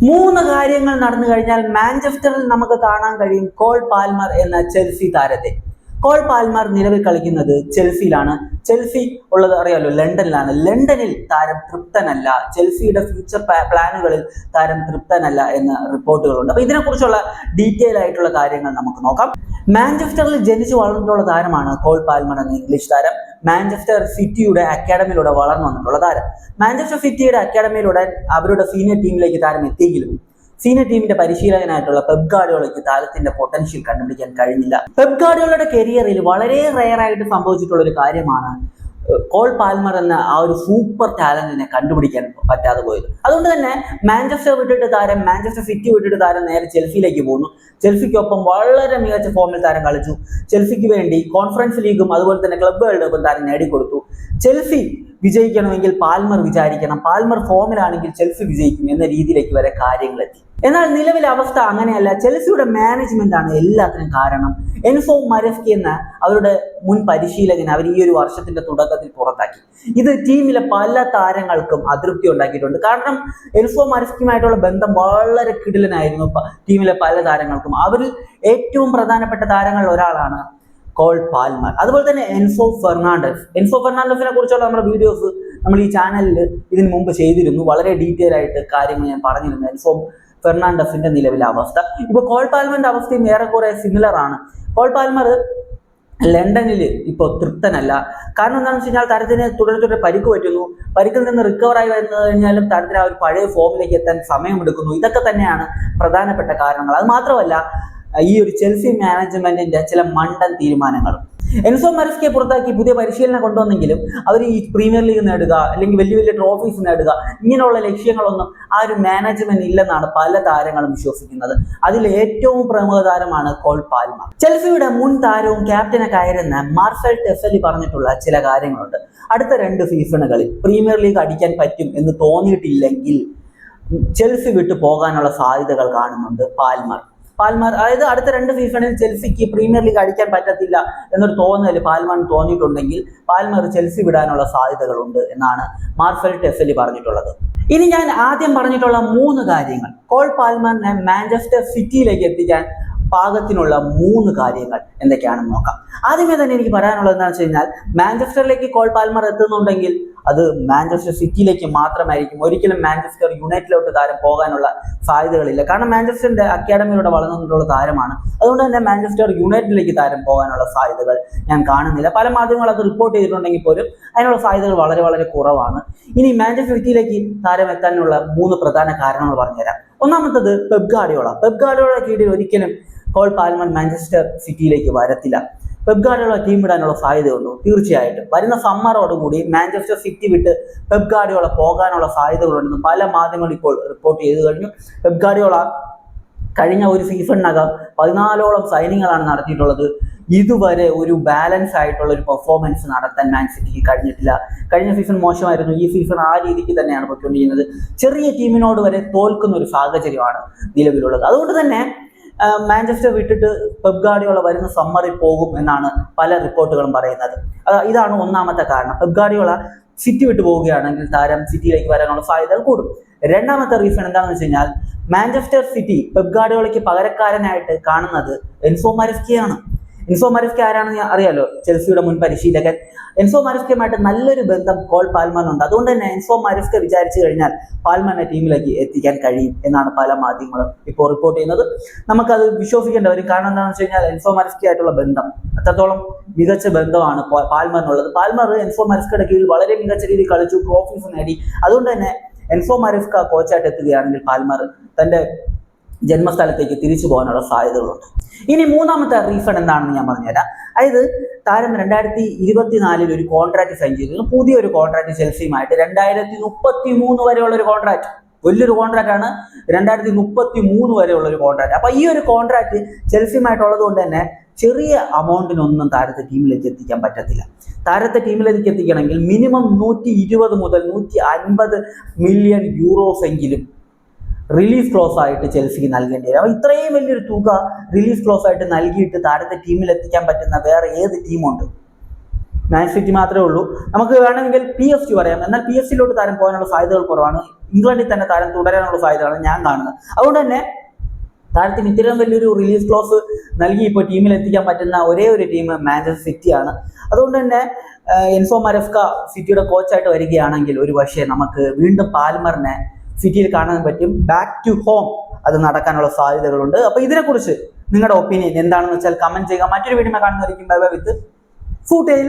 മൂന്ന് കാര്യങ്ങൾ നടന്നു കഴിഞ്ഞാൽ മാഞ്ചസ്റ്ററിൽ നമുക്ക് കാണാൻ കഴിയും കോൾ പാൽമർ എന്ന ചെൽസി താരത്തെ. കോൾ പാൽമർ നിലവിൽ കളിക്കുന്നത് ചെൽസിയിലാണ്. ചെൽസി ഉള്ളത് അറിയാലോ, ലണ്ടനിലാണ്. ലണ്ടനിൽ താരം തൃപ്തനല്ല, ചെൽസിയുടെ ഫ്യൂച്ചർ പ്ലാനുകളിൽ താരം തൃപ്തനല്ല എന്ന റിപ്പോർട്ടുകളുണ്ട്. അപ്പൊ ഇതിനെക്കുറിച്ചുള്ള ഡീറ്റെയിൽ ആയിട്ടുള്ള കാര്യങ്ങൾ നമുക്ക് നോക്കാം. മാഞ്ചസ്റ്ററിൽ ജനിച്ചു വളർന്നിട്ടുള്ള താരമാണ് കോൾ പാൽമർ എന്ന ഇംഗ്ലീഷ് താരം. മാഞ്ചസ്റ്റർ സിറ്റിയുടെ അക്കാഡമിയിലൂടെ വളർന്നു വന്നിട്ടുള്ള താരം. മാഞ്ചസ്റ്റർ സിറ്റിയുടെ അക്കാഡമിയിലൂടെ അവരുടെ സീനിയർ ടീമിലേക്ക് താരം എത്തിയെങ്കിലും സീനിയർ ടീമിന്റെ പരിശീലകനായിട്ടുള്ള പെപ് ഗാർഡിയോളയ്ക്ക് താരത്തിന്റെ പൊട്ടൻഷ്യൽ കണ്ടുപിടിക്കാൻ കഴിഞ്ഞില്ല. പെപ് ഗാർഡിയോളയുടെ കരിയറിൽ വളരെ റെയർ ആയിട്ട് സംഭവിച്ചിട്ടുള്ള ഒരു കാര്യമാണ് കോൾ പാൽമർ എന്ന ആ ഒരു സൂപ്പർ ടാലന്റിനെ കണ്ടുപിടിക്കാൻ പറ്റാതെ പോയത്. അതുകൊണ്ട് തന്നെ മാഞ്ചസ്റ്റർ സിറ്റി വിട്ടിട്ട് താരം നേരെ ചെൽസിയിലേക്ക് പോകുന്നു. ചെൽസിക്കൊപ്പം വളരെ മികച്ച ഫോമിൽ താരം കളിച്ചു. ചെൽസിക്ക് വേണ്ടി കോൺഫറൻസ് ലീഗും അതുപോലെ തന്നെ ക്ലബ് വേൾഡ് കപ്പും താരം നേടിക്കൊടുത്തു. ചെൽസി വിജയിക്കണമെങ്കിൽ പാൽമർ വിചാരിക്കണം, പാൽമർ ഫോമിലാണെങ്കിൽ ചെൽസി വിജയിക്കും എന്ന രീതിയിലേക്ക് വരെ കാര്യങ്ങൾ എത്തി. എന്നാൽ നിലവിലെ അവസ്ഥ അങ്ങനെയല്ല. ചെൽസിയുടെ മാനേജ്മെന്റ് ആണ് എല്ലാത്തിനും കാരണം. എൻസോ മരസ്കി എന്ന അവരുടെ മുൻ പരിശീലകൻ അവർ ഈ ഒരു വർഷത്തിന്റെ തുടക്കത്തിൽ പുറത്താക്കി. ഇത് ടീമിലെ പല താരങ്ങൾക്കും അതൃപ്തി ഉണ്ടാക്കിയിട്ടുണ്ട്. കാരണം എൻസോ മരസ്കിയുമായിട്ടുള്ള ബന്ധം വളരെ കിടിലനായിരുന്നു ടീമിലെ പല താരങ്ങൾക്കും. അവരിൽ ഏറ്റവും പ്രധാനപ്പെട്ട താരങ്ങളിൽ ഒരാളാണ് കോൾ പാൽമർ. അതുപോലെ തന്നെ എൻസോ ഫെർണാണ്ടസിനെ കുറിച്ചുള്ള നമ്മുടെ വീഡിയോസ് നമ്മൾ ഈ ചാനലിൽ ഇതിനു മുമ്പ് ചെയ്തിരുന്നു. വളരെ ഡീറ്റെയിൽ ആയിട്ട് കാര്യങ്ങൾ ഞാൻ പറഞ്ഞിരുന്നു. എൻസോ ഫെർണാണ്ടസിന്റെ നിലവിലെ അവസ്ഥ. ഇപ്പൊ കോൾ പാൽമറിന്റെ അവസ്ഥയും ഏറെക്കുറെ സിമിലർ ആണ്. കോൾ പാൽമർ ലണ്ടനിൽ ഇപ്പോൾ തൃപ്തനല്ല. കാരണം എന്താണെന്ന് വെച്ച് കഴിഞ്ഞാൽ താരത്തിന് തുടരെ പരിക്ക് പറ്റുന്നു. പരിക്കിൽ നിന്ന് റിക്കവറായി വന്നു കഴിഞ്ഞാലും താരത്തിന് ആ ഒരു പഴയ ഫോമിലേക്ക് എത്താൻ സമയമെടുക്കുന്നു. ഇതൊക്കെ തന്നെയാണ് പ്രധാനപ്പെട്ട കാരണങ്ങൾ. അത് മാത്രമല്ല ഈ ഒരു ചെൽസി മാനേജ്മെന്റിന്റെ ചില മണ്ടൻ തീരുമാനങ്ങളും. എൻസോ മരസ്കിയെ പുറത്താക്കി പുതിയ പരിശീലനം കൊണ്ടുവന്നെങ്കിലും അവർ ഈ പ്രീമിയർ ലീഗ് നേടുക അല്ലെങ്കിൽ വലിയ വലിയ ട്രോഫീസ് നേടുക ഇങ്ങനെയുള്ള ലക്ഷ്യങ്ങളൊന്നും ആ ഒരു മാനേജ്മെന്റ് ഇല്ലെന്നാണ് പല താരങ്ങളും വിശ്വസിക്കുന്നത്. അതിൽ ഏറ്റവും പ്രമുഖ താരമാണ് കോൾ പാൽമർ. ചെൽസിയുടെ മുൻ താരവും ക്യാപ്റ്റനൊക്കെ ആയിരുന്ന മാർസൽ ടെസലി പറഞ്ഞിട്ടുള്ള ചില കാര്യങ്ങളുണ്ട്. അടുത്ത 2 സീസണുകളിൽ പ്രീമിയർ ലീഗ് അടിക്കാൻ പറ്റും എന്ന് തോന്നിയിട്ടില്ലെങ്കിൽ ചെൽസി വിട്ടു പോകാനുള്ള സാധ്യതകൾ കാണുന്നുണ്ട് പാൽമർ. അതായത് അടുത്ത 2 സീസണിൽ ചെൽസിക്ക് പ്രീമിയർ ലീഗ് അടിക്കാൻ പറ്റത്തില്ല എന്നൊരു തോന്നൽ പാൽമറിന് തോന്നിയിട്ടുണ്ടെങ്കിൽ പാൽമർ ചെൽസി വിടാനുള്ള സാധ്യതകളുണ്ട് എന്നാണ് മാർസൽ ടെസലി പറഞ്ഞിട്ടുള്ളത്. ഇനി ഞാൻ ആദ്യം പറഞ്ഞിട്ടുള്ള 3 കാര്യങ്ങൾ കോൾ പാൽമറിനെ മാഞ്ചസ്റ്റർ സിറ്റിയിലേക്ക് എത്തിക്കാൻ പാകത്തിനുള്ള 3 കാര്യങ്ങൾ എന്തൊക്കെയാണെന്ന് നോക്കാം. ആദ്യമേ തന്നെ എനിക്ക് പറയാനുള്ളത് എന്താണെന്ന് വെച്ച് കഴിഞ്ഞാൽ മാഞ്ചസ്റ്ററിലേക്ക് കോൾ പാൽമർ എത്തുന്നുണ്ടെങ്കിൽ അത് മാഞ്ചസ്റ്റർ സിറ്റിയിലേക്ക് മാത്രമായിരിക്കും. ഒരിക്കലും മാഞ്ചസ്റ്റർ യുണൈറ്റഡിലോട്ട് താരം പോകാനുള്ള സാധ്യതകളില്ല. കാരണം മാഞ്ചസ്റ്ററിന്റെ അക്കാഡമിയിലൂടെ വളർന്നിട്ടുള്ള താരമാണ്. അതുകൊണ്ട് തന്നെ മാഞ്ചസ്റ്റർ യുണൈറ്റഡിലേക്ക് താരം പോകാനുള്ള സാധ്യതകൾ ഞാൻ കാണുന്നില്ല. പല മാധ്യമങ്ങൾ അത് റിപ്പോർട്ട് ചെയ്തിട്ടുണ്ടെങ്കിൽ പോലും അതിനുള്ള സാധ്യതകൾ വളരെ വളരെ കുറവാണ്. ഇനി മാഞ്ചസ്റ്റർ സിറ്റിയിലേക്ക് താരം എത്താനുള്ള 3 പ്രധാന കാരണങ്ങൾ പറഞ്ഞുതരാം. ഒന്നാമത്തത് പെപ് ഗാർഡിയോളയുടെ കീഴിൽ ഒരിക്കലും കോൾ പാൽമർ മാഞ്ചസ്റ്റർ സിറ്റിയിലേക്ക് വരത്തില്ല. പെപ് ഗാർഡിയോള ടീം വിടാനുള്ള സാധ്യതയുണ്ടോ? തീർച്ചയായിട്ടും. വരുന്ന സമ്മറോടുകൂടി മാഞ്ചസ്റ്റർ സിറ്റി വിട്ട് പെപ് ഗാർഡിയോള പോകാനുള്ള സാധ്യതകളുണ്ടെന്ന് പല മാധ്യമങ്ങളും ഇപ്പോൾ റിപ്പോർട്ട് ചെയ്തു കഴിഞ്ഞു. പെപ് ഗാർഡിയോള കഴിഞ്ഞ ഒരു സീസണിനകം 14ഓളം സൈനിങ്ങളാണ് നടത്തിയിട്ടുള്ളത്. ഇതുവരെ ഒരു ബാലൻസ് ആയിട്ടുള്ള ഒരു പെർഫോമൻസ് നടത്താൻ മാൻ സിറ്റിക്ക് കഴിഞ്ഞിട്ടില്ല. കഴിഞ്ഞ സീസൺ മോശമായിരുന്നു, ഈ സീസൺ ആ രീതിക്ക് തന്നെയാണ് പോയിക്കൊണ്ടിരിക്കുന്നത്. ചെറിയ ടീമിനോട് വരെ തോൽക്കുന്ന ഒരു സാഹചര്യമാണ് നിലവിലുള്ളത്. അതുകൊണ്ട് തന്നെ മാഞ്ചസ്റ്റർ വിട്ടിട്ട് പെപ് ഗാർഡിയോള വരുന്ന സമ്മറിൽ പോകും എന്നാണ് പല റിപ്പോർട്ടുകളും പറയുന്നത്. ഇതാണ് ഒന്നാമത്തെ കാരണം. പെപ് ഗാർഡിയോള സിറ്റി വിട്ടു പോവുകയാണെങ്കിൽ താരം സിറ്റിയിലേക്ക് വരാനുള്ള സാധ്യതകൾ കൂടും. രണ്ടാമത്തെ റീസൺ എന്താണെന്ന് വെച്ച് കഴിഞ്ഞാൽ മാഞ്ചസ്റ്റർ സിറ്റി പെപ് ഗാർഡിയോളയ്ക്ക് പകരക്കാരനായിട്ട് കാണുന്നത് എൻസോ മരസ്കിയാണ്. എൻസോ മരസ്കി ആരാണെന്ന് അറിയാലോ, ചെൽസിയുടെ മുൻ പരിശീലകൻ. എൻസോ മരസ്കിയുമായിട്ട് നല്ലൊരു ബന്ധം കോൾ പാൽമറിനുണ്ട്. അതുകൊണ്ട് തന്നെ എൻസോ മരസ്കി വിചാരിച്ചു കഴിഞ്ഞാൽ പാൽമറിനെ ടീമിലേക്ക് എത്തിക്കാൻ കഴിയും എന്നാണ് പല മാധ്യമങ്ങളും ഇപ്പോൾ റിപ്പോർട്ട് ചെയ്യുന്നത്. നമുക്കത് വിശ്വസിക്കേണ്ടി വരും. കാരണം എന്താണെന്ന് വെച്ച് കഴിഞ്ഞാൽ എൻസോ മരസ്കി ആയിട്ടുള്ള ബന്ധം അത്രത്തോളം മികച്ച ബന്ധമാണ് പാൽമറിനുള്ളത്. പാൽമർ എൻസോ മരസ്കിയുടെ കീഴിൽ വളരെ മികച്ച രീതിയിൽ കളിച്ചു, ട്രോഫീസ് നേടി. അതുകൊണ്ട് തന്നെ എൻസോ മരസ്ക കോച്ചായിട്ട് എത്തുകയാണെങ്കിൽ പാൽമർ തന്റെ ജന്മസ്ഥലത്തേക്ക് തിരിച്ചു പോകാനുള്ള സാധ്യതകളുണ്ട്. ഇനി മൂന്നാമത്തെ റീസൺ എന്താണെന്ന് ഞാൻ പറഞ്ഞുതരാം. അതായത് താരം 2024 ഒരു കോൺട്രാക്ട് സൈൻ ചെയ്തിരുന്നു. പുതിയൊരു കോൺട്രാക്ട് ചെൽസിയുമായിട്ട് 2033 വരെയുള്ള ഒരു കോൺട്രാക്ട്. വലിയൊരു കോൺട്രാക്ട് ആണ്. 2033 വരെയുള്ള ഒരു കോൺട്രാക്ട്. അപ്പൊ ഈ ഒരു കോൺട്രാക്ട് ചെൽസിയുമായിട്ടുള്ളത് കൊണ്ട് തന്നെ ചെറിയ അമൗണ്ടിനൊന്നും താരത്തെ ടീമിലേക്ക് എത്തിക്കാൻ പറ്റത്തില്ല. താരത്തെ ടീമിലേക്ക് എത്തിക്കണമെങ്കിൽ മിനിമം 120 മുതൽ 150 മില്യൺ യൂറോസ് എങ്കിലും റിലീസ് ക്ലോസ് ആയിട്ട് ചെൽസിക്ക് നൽകേണ്ടി വരും. അപ്പോൾ ഇത്രയും വലിയൊരു തുക റിലീസ് ക്ലോസ് ആയിട്ട് നൽകിയിട്ട് താരത്തെ ടീമിൽ എത്തിക്കാൻ പറ്റുന്ന വേറെ ഏത് ടീമുണ്ട്? മാൻ സിറ്റി മാത്രമേ ഉള്ളൂ. നമുക്ക് വേണമെങ്കിൽ PSG പറയാം. എന്നാൽ PSG താരം പോകാനുള്ള സാധ്യതകൾ കുറവാണ്. ഇംഗ്ലണ്ടിൽ തന്നെ താരം തുടരാനുള്ള സാധ്യതയാണ് ഞാൻ കാണുന്നത്. അതുകൊണ്ട് തന്നെ താരത്തിന് ഇത്രയും വലിയൊരു റിലീസ് ക്ലോസ് നൽകി ഇപ്പോൾ ടീമിൽ എത്തിക്കാൻ പറ്റുന്ന ഒരേ ഒരു ടീം മാഞ്ചസ്റ്റർ സിറ്റിയാണ്. അതുകൊണ്ട് തന്നെ എൻസോ മരസ്ക സിറ്റിയുടെ കോച്ചായിട്ട് വരികയാണെങ്കിൽ ഒരു പക്ഷേ നമുക്ക് വീണ്ടും പാൽമറിനെ സിറ്റിയിൽ കാണാൻ പറ്റും. ബാക്ക് ടു ഹോം അത് നടക്കാനുള്ള സാധ്യതകളുണ്ട്. അപ്പോൾ ഇതിനെക്കുറിച്ച് നിങ്ങളുടെ ഒപ്പീനിയൻ എന്താണെന്ന് വെച്ചാൽ കമന്റ് ചെയ്യുക. മറ്റൊരു വീഡിയോ കാണുന്നതായിരിക്കും. ബൈ ബൈ വിത്ത് ഫൂട്ടെയിൽ.